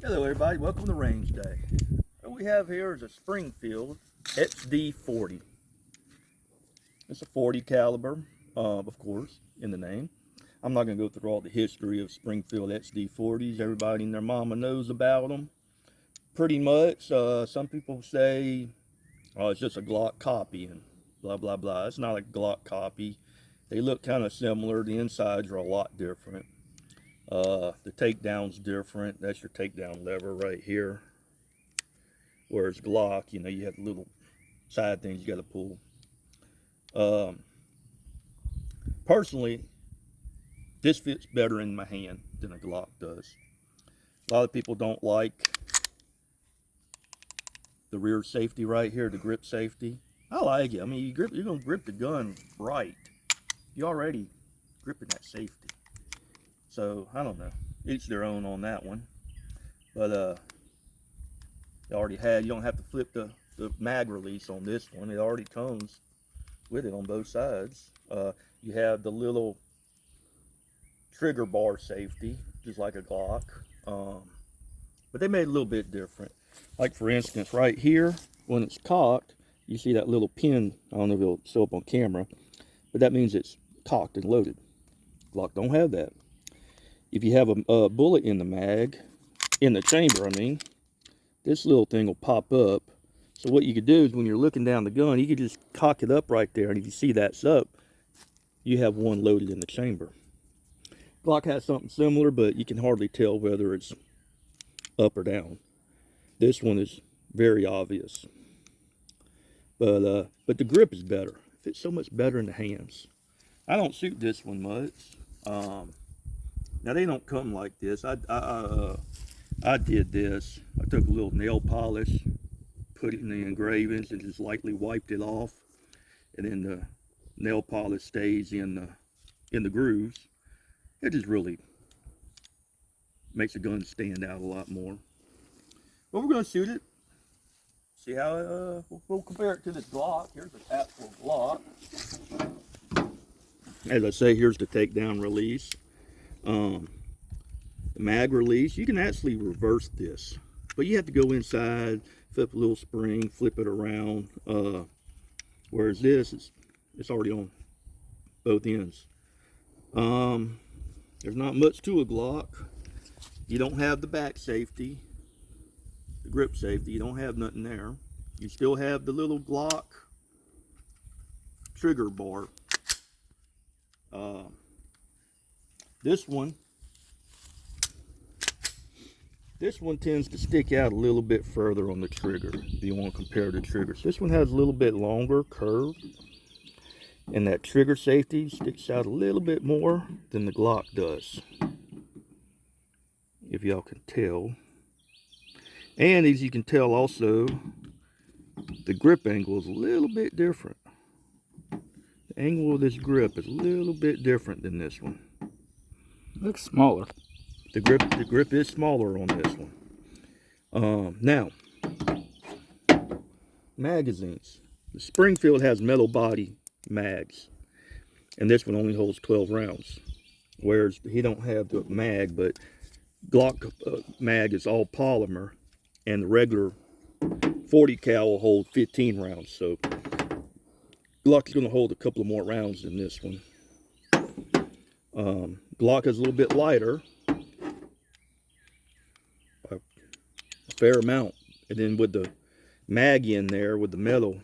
Hello everybody, welcome to Range Day. What we have here is a Springfield XD40. It's a 40 caliber, of course, in the name. I'm not going to go through all the history of Springfield XD40s. Everybody and their mama knows about them. Pretty much, some people say, oh, it's just a Glock copy and blah, blah, blah. It's not a Glock copy. They look kind of similar. The insides are a lot different. The takedown's different. That's your takedown lever right here. Whereas Glock, you know, you have little side things you got to pull. Personally, this fits better in my hand than a Glock does. A lot of people don't like the rear safety right here, the grip safety. I like it. I mean, you're going to grip the gun right. You're already gripping that safety. So, I don't know. Each their own on that one. But, you don't have to flip the mag release on this one. It already comes with it on both sides. You have the little trigger bar safety, just like a Glock. But they made it a little bit different. Like, for instance, right here, when it's cocked, you see that little pin. I don't know if it'll show up on camera, but that means it's cocked and loaded. Glock don't have that. If you have a bullet in the mag, in the chamber, I mean, this little thing will pop up. So what you could do is when you're looking down the gun, you could just cock it up right there. And if you see that's up, you have one loaded in the chamber. Glock has something similar, but you can hardly tell whether it's up or down. This one is very obvious. But the grip is better. It fits so much better in the hands. I don't shoot this one much. Now they don't come like this. I did this. I took a little nail polish, put it in the engravings, and just lightly wiped it off. And then the nail polish stays in the grooves. It just really makes the gun stand out a lot more. But we're going to shoot it. See how we'll compare it to this Glock. Here's the actual Glock. As I say, here's the takedown release. The mag release, you can actually reverse this, but you have to go inside, flip a little spring, flip it around. Whereas this, it's already on both ends. There's not much to a Glock. You don't have the back safety, the grip safety. You don't have nothing there. You still have the little Glock trigger bar. This one tends to stick out a little bit further on the trigger if you want to compare the triggers. This one has a little bit longer curve, and that trigger safety sticks out a little bit more than the Glock does, if y'all can tell. And as you can tell also, the grip angle is a little bit different. The angle of this grip is a little bit different than this one. Looks smaller. The grip is smaller on this one. Now, magazines. The Springfield has metal body mags, and this one only holds 12 rounds. Whereas he don't have the mag, but Glock mag is all polymer, and the regular 40 cal will hold 15 rounds. So Glock is going to hold a couple of more rounds than this one. Glock is a little bit lighter, a fair amount, and then with the mag in there with the metal,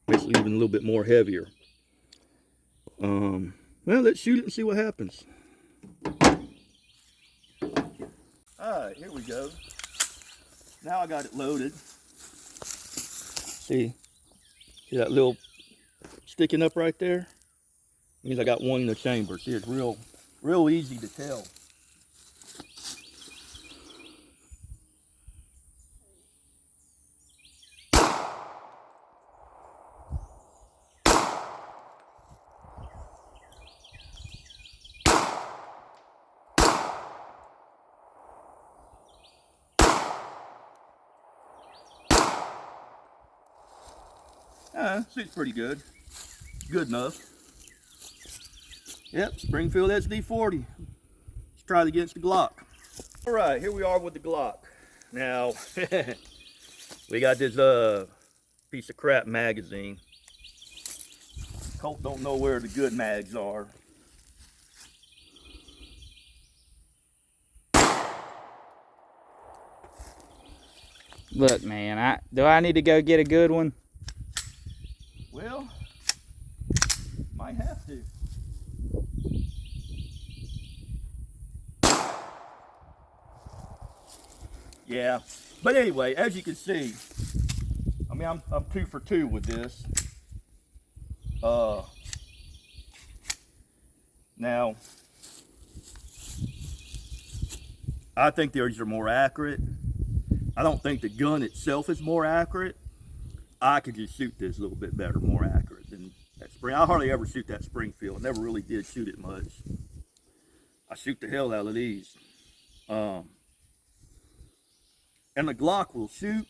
makes it even a little bit more heavier. Well, let's shoot it and see what happens. Alright, here we go. Now I got it loaded. See that little sticking up right there? Means I got one in the chamber. See, it's real easy to tell. Shoots pretty good. Good enough. Yep, Springfield SD40. Let's try it against the Glock. All right, here we are with the Glock. Now, we got this piece of crap magazine. Colt don't know where the good mags are. Look, man, do I need to go get a good one? Well, might have to. Yeah, but anyway, as you can see, I mean, I'm 2 for 2 with this. Now, I think these are more accurate. I don't think the gun itself is more accurate. I could just shoot this a little bit better, more accurate than that Spring. I hardly ever shoot that Springfield. I never really did shoot it much. I shoot the hell out of these. And the Glock will shoot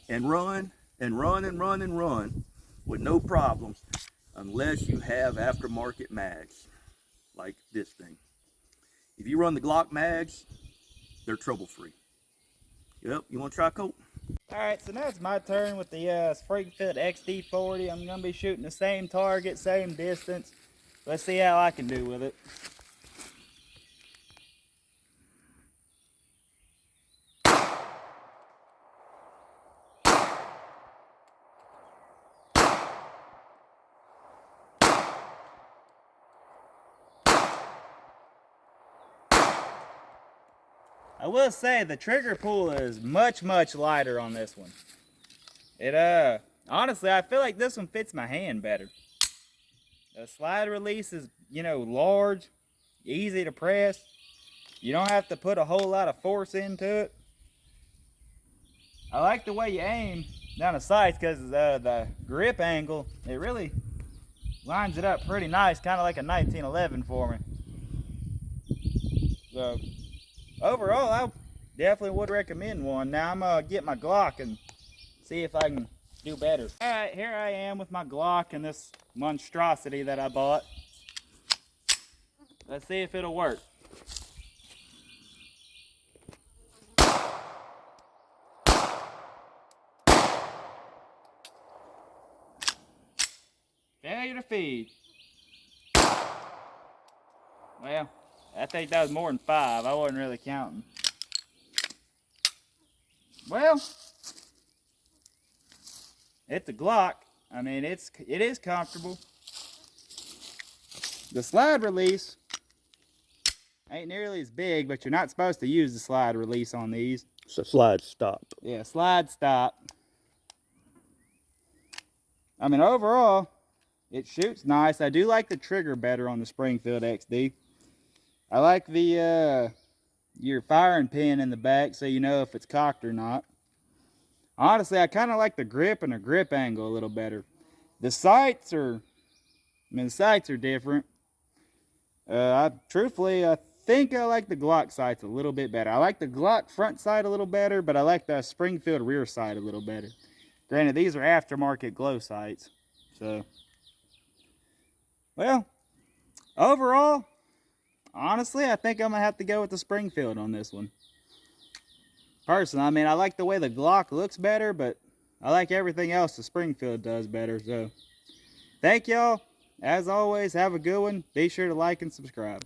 and run and run and run and run with no problems unless you have aftermarket mags like this thing. If you run the Glock mags, they're trouble-free. Yep, you want to try, Colt? Alright, so now it's my turn with the Springfield XD40. I'm going to be shooting the same target, same distance. Let's see how I can do with it. I will say the trigger pull is much lighter on this one. It honestly, I feel like this one fits my hand better. The slide release is, you know, large, easy to press. You don't have to put a whole lot of force into it. I like the way you aim down the sights because the grip angle, it really lines it up pretty nice, kind of like a 1911 for me. So overall, I definitely would recommend one. Now I'm gonna get my Glock and see if I can do better. All right, here I am with my Glock and this monstrosity that I bought. Let's see if it'll work. Failure to feed. Well, I think that was more than 5. I wasn't really counting. Well, it's a Glock. I mean, it is comfortable. The slide release ain't nearly as big, but you're not supposed to use the slide release on these. So slide stop. Yeah, slide stop. I mean, overall, it shoots nice. I do like the trigger better on the Springfield XD. I like the your firing pin in the back so you know if it's cocked or not. Honestly, I kind of like the grip and the grip angle a little better. The sights are different. Truthfully, I think I like the Glock sights a little bit better. I like the Glock front sight a little better, but I like the Springfield rear sight a little better. Granted, these are aftermarket glow sights. So, well, overall, honestly, I think I'm going to have to go with the Springfield on this one. Personally, I mean, I like the way the Glock looks better, but I like everything else the Springfield does better. So, thank y'all. As always, have a good one. Be sure to like and subscribe.